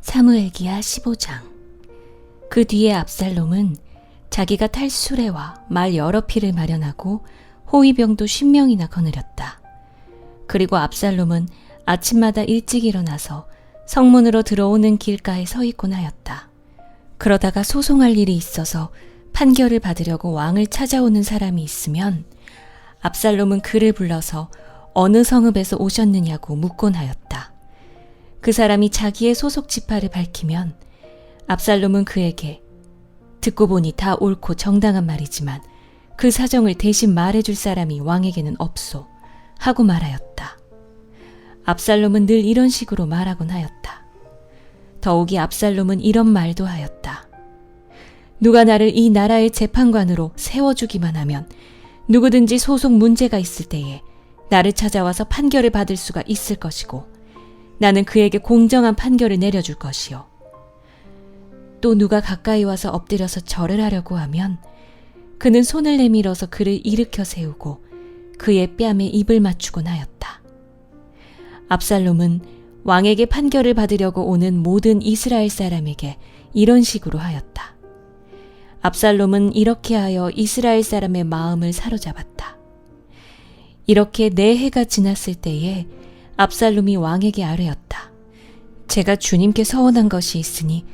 사무엘기하 15장. 그 뒤에 압살롬은 자기가 탈 수레와 말 여러匹을 마련하고 호위병도 10명이나 거느렸다. 그리고 압살롬은 아침마다 일찍 일어나서 성문으로 들어오는 길가에 서 있곤 하였다. 그러다가 소송할 일이 있어서 판결을 받으려고 왕을 찾아오는 사람이 있으면 압살롬은 그를 불러서 어느 성읍에서 오셨느냐고 묻곤 하였다. 그 사람이 자기의 소속 지파를 밝히면 압살롬은 그에게 듣고 보니 다 옳고 정당한 말이지만 그 사정을 대신 말해줄 사람이 왕에게는 없소 하고 말하였다. 압살롬은 늘 이런 식으로 말하곤 하였다. 더욱이 압살롬은 이런 말도 하였다. 누가 나를 이 나라의 재판관으로 세워주기만 하면 누구든지 소속 문제가 있을 때에 나를 찾아와서 판결을 받을 수가 있을 것이고 나는 그에게 공정한 판결을 내려줄 것이요. 또 누가 가까이 와서 엎드려서 절을 하려고 하면 그는 손을 내밀어서 그를 일으켜 세우고 그의 뺨에 입을 맞추곤 하였다. 압살롬은 왕에게 판결을 받으려고 오는 모든 이스라엘 사람에게 이런 식으로 하였다. 압살롬은 이렇게 하여 이스라엘 사람의 마음을 사로잡았다. 이렇게 4해가 지났을 때에 압살롬이 왕에게 아뢰었다. 제가 주님께 서원한 것이 있으니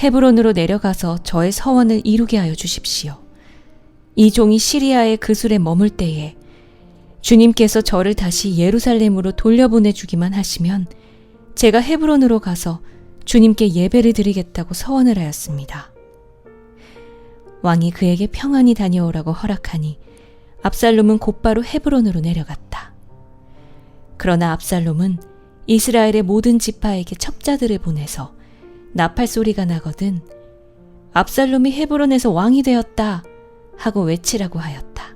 헤브론으로 내려가서 저의 서원을 이루게 하여 주십시오. 이 종이 시리아의 그술에 머물 때에 주님께서 저를 다시 예루살렘으로 돌려보내주기만 하시면 제가 헤브론으로 가서 주님께 예배를 드리겠다고 서원을 하였습니다. 왕이 그에게 평안히 다녀오라고 허락하니 압살롬은 곧바로 헤브론으로 내려갔다. 그러나 압살롬은 이스라엘의 모든 지파에게 첩자들을 보내서 나팔 소리가 나거든 압살롬이 헤브론에서 왕이 되었다 하고 외치라고 하였다.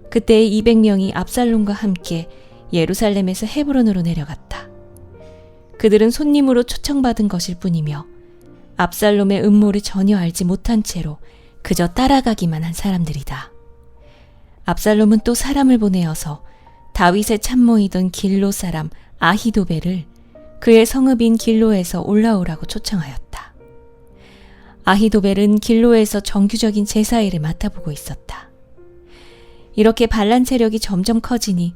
그때에 200명이 압살롬과 함께 예루살렘에서 헤브론으로 내려갔다. 그들은 손님으로 초청받은 것일 뿐이며 압살롬의 음모를 전혀 알지 못한 채로 그저 따라가기만 한 사람들이다. 압살롬은 또 사람을 보내어서 다윗의 참모이던 길로 사람 아히도벨을 그의 성읍인 길로에서 올라오라고 초청하였다. 아히도벨은 길로에서 정규적인 제사 일을 맡아보고 있었다. 이렇게 반란 세력이 점점 커지니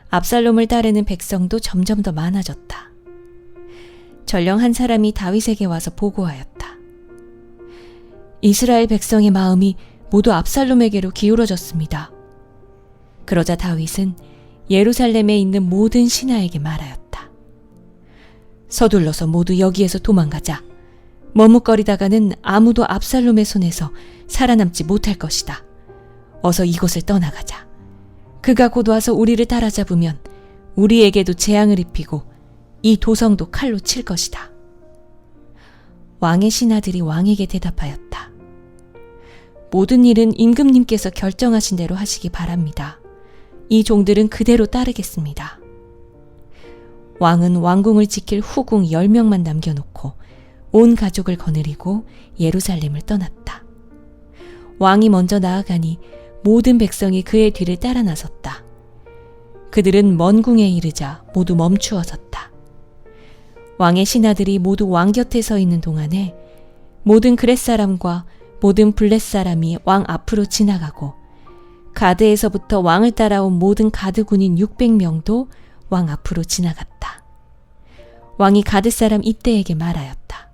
압살롬을 따르는 백성도 점점 더 많아졌다. 전령 한 사람이 다윗에게 와서 보고하였다. 이스라엘 백성의 마음이 모두 압살롬에게로 기울어졌습니다. 그러자 다윗은 예루살렘에 있는 모든 신하에게 말하였다. 서둘러서 모두 여기에서 도망가자. 머뭇거리다가는 아무도 압살롬의 손에서 살아남지 못할 것이다. 어서 이곳을 떠나가자. 그가 곧 와서 우리를 따라잡으면 우리에게도 재앙을 입히고 이 도성도 칼로 칠 것이다. 왕의 신하들이 왕에게 대답하였다. 모든 일은 임금님께서 결정하신 대로 하시기 바랍니다. 이 종들은 그대로 따르겠습니다. 왕은 왕궁을 지킬 후궁 10명만 남겨놓고 온 가족을 거느리고 예루살렘을 떠났다. 왕이 먼저 나아가니 모든 백성이 그의 뒤를 따라 나섰다. 그들은 먼 궁에 이르자 모두 멈추어 섰다. 왕의 신하들이 모두 왕 곁에 서 있는 동안에 모든 그렛 사람과 모든 블렛 사람이 왕 앞으로 지나가고 가드에서부터 왕을 따라온 모든 가드 군인 600명도 왕 앞으로 지나갔다. 왕이 가드 사람 입대에게 말하였다.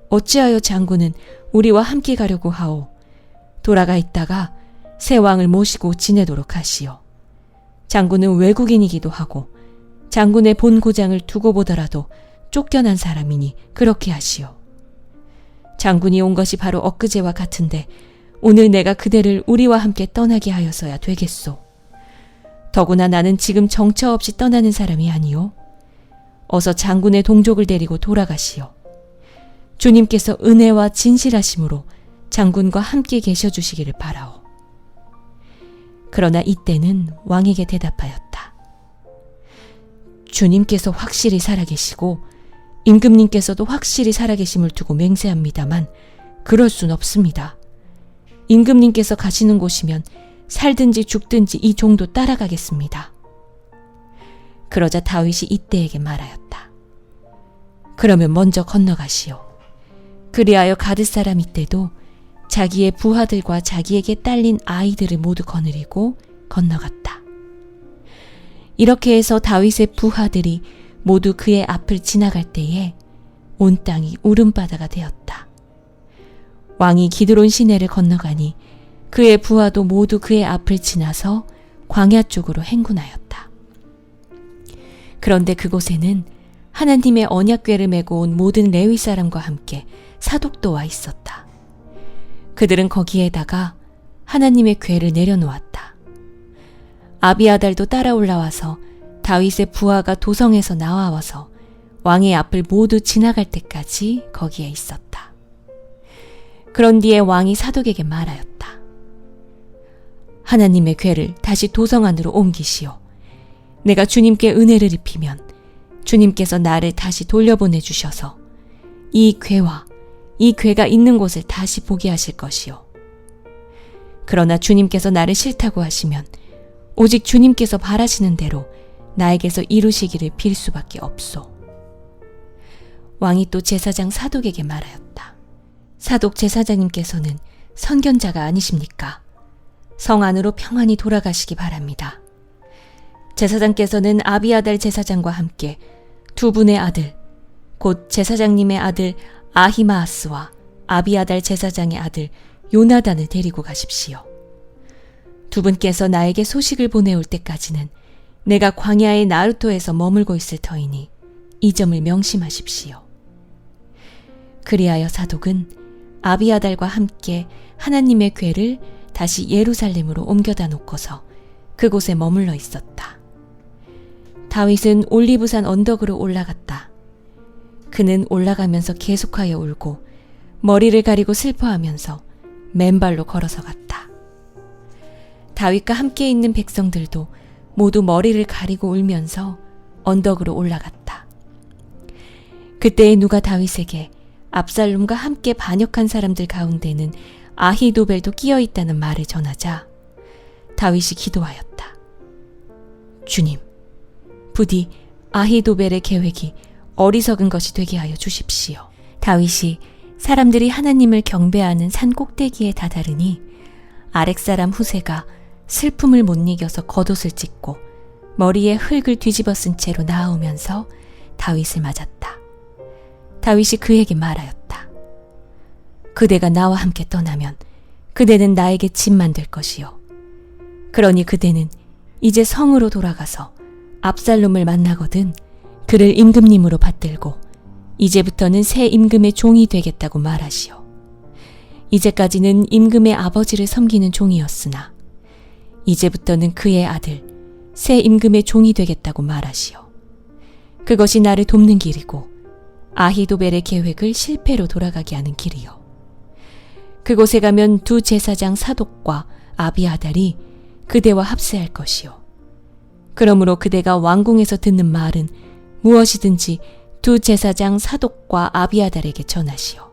어찌하여 장군은 우리와 함께 가려고 하오? 돌아가 있다가 새 왕을 모시고 지내도록 하시오. 장군은 외국인이기도 하고 장군의 본 고장을 두고 보더라도 쫓겨난 사람이니 그렇게 하시오. 장군이 온 것이 바로 엊그제와 같은데 오늘 내가 그대를 우리와 함께 떠나게 하여서야 되겠소. 더구나 나는 지금 정처 없이 떠나는 사람이 아니오. 어서 장군의 동족을 데리고 돌아가시오. 주님께서 은혜와 진실하심으로 장군과 함께 계셔 주시기를 바라오. 그러나 이때는 왕에게 대답하였다. 주님께서 확실히 살아계시고 임금님께서도 확실히 살아계심을 두고 맹세합니다만 그럴 순 없습니다. 임금님께서 가시는 곳이면 살든지 죽든지 이 종도 따라가겠습니다. 그러자 다윗이 이때에게 말하였다. 그러면 먼저 건너가시오. 그리하여 가드 사람 이때도 자기의 부하들과 자기에게 딸린 아이들을 모두 거느리고 건너갔다. 이렇게 해서 다윗의 부하들이 모두 그의 앞을 지나갈 때에 온 땅이 울음바다가 되었다. 왕이 기드론 시내를 건너가니 그의 부하도 모두 그의 앞을 지나서 광야 쪽으로 행군하였다. 그런데 그곳에는 하나님의 언약궤를 메고 온 모든 레위 사람과 함께 사독도 와 있었다. 그들은 거기에다가 하나님의 궤를 내려놓았다. 아비아달도 따라 올라와서 다윗의 부하가 도성에서 나와서 왕의 앞을 모두 지나갈 때까지 거기에 있었다. 그런 뒤에 왕이 사독에게 말하였다. 하나님의 궤를 다시 도성 안으로 옮기시오. 내가 주님께 은혜를 입히면 주님께서 나를 다시 돌려보내 주셔서 이 궤와 이 궤가 있는 곳을 다시 보게 하실 것이요. 그러나 주님께서 나를 싫다고 하시면 오직 주님께서 바라시는 대로 나에게서 이루시기를 빌 수밖에 없소. 왕이 또 제사장 사독에게 말하였다. 사독 제사장님께서는 선견자가 아니십니까? 성 안으로 평안히 돌아가시기 바랍니다. 제사장께서는 아비아달 제사장과 함께 두 분의 아들, 곧 제사장님의 아들 아히마아스와 아비아달 제사장의 아들 요나단을 데리고 가십시오. 두 분께서 나에게 소식을 보내올 때까지는 내가 광야의 나루토에서 머물고 있을 터이니 이 점을 명심하십시오. 그리하여 사독은 아비아달과 함께 하나님의 궤를 다시 예루살렘으로 옮겨다 놓고서 그곳에 머물러 있었다. 다윗은 올리브산 언덕으로 올라갔다. 그는 올라가면서 계속하여 울고 머리를 가리고 슬퍼하면서 맨발로 걸어서 갔다. 다윗과 함께 있는 백성들도 모두 머리를 가리고 울면서 언덕으로 올라갔다. 그때에 누가 다윗에게 압살롬과 함께 반역한 사람들 가운데는 아히도벨도 끼어 있다는 말을 전하자 다윗이 기도하였다. 주님, 부디 아히도벨의 계획이 어리석은 것이 되게 하여 주십시오. 다윗이 사람들이 하나님을 경배하는 산 꼭대기에 다다르니 아렉사람 후세가 슬픔을 못 이겨서 겉옷을 찢고 머리에 흙을 뒤집어 쓴 채로 나아오면서 다윗을 맞았다. 다윗이 그에게 말하였다. 그대가 나와 함께 떠나면 그대는 나에게 짐만 될 것이요. 그러니 그대는 이제 성으로 돌아가서 압살롬을 만나거든 그를 임금님으로 받들고 이제부터는 새 임금의 종이 되겠다고 말하시오. 이제까지는 임금의 아버지를 섬기는 종이었으나 이제부터는 그의 아들 새 임금의 종이 되겠다고 말하시오. 그것이 나를 돕는 길이고 아히도벨의 계획을 실패로 돌아가게 하는 길이요. 그곳에 가면 두 제사장 사독과 아비아달이 그대와 합세할 것이요. 그러므로 그대가 왕궁에서 듣는 말은 무엇이든지 두 제사장 사독과 아비아달에게 전하시오.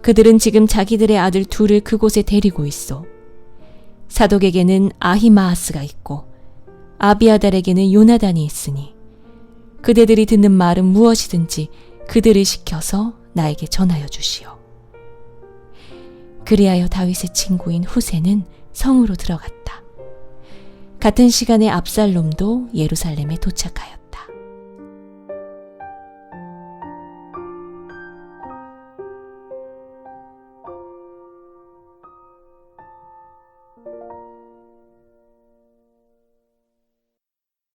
그들은 지금 자기들의 아들 둘을 그곳에 데리고 있어. 사독에게는 아히마아스가 있고 아비아달에게는 요나단이 있으니 그대들이 듣는 말은 무엇이든지 그들을 시켜서 나에게 전하여 주시오. 그리하여 다윗의 친구인 후세는 성으로 들어갔다. 같은 시간에 압살롬도 예루살렘에 도착하였다.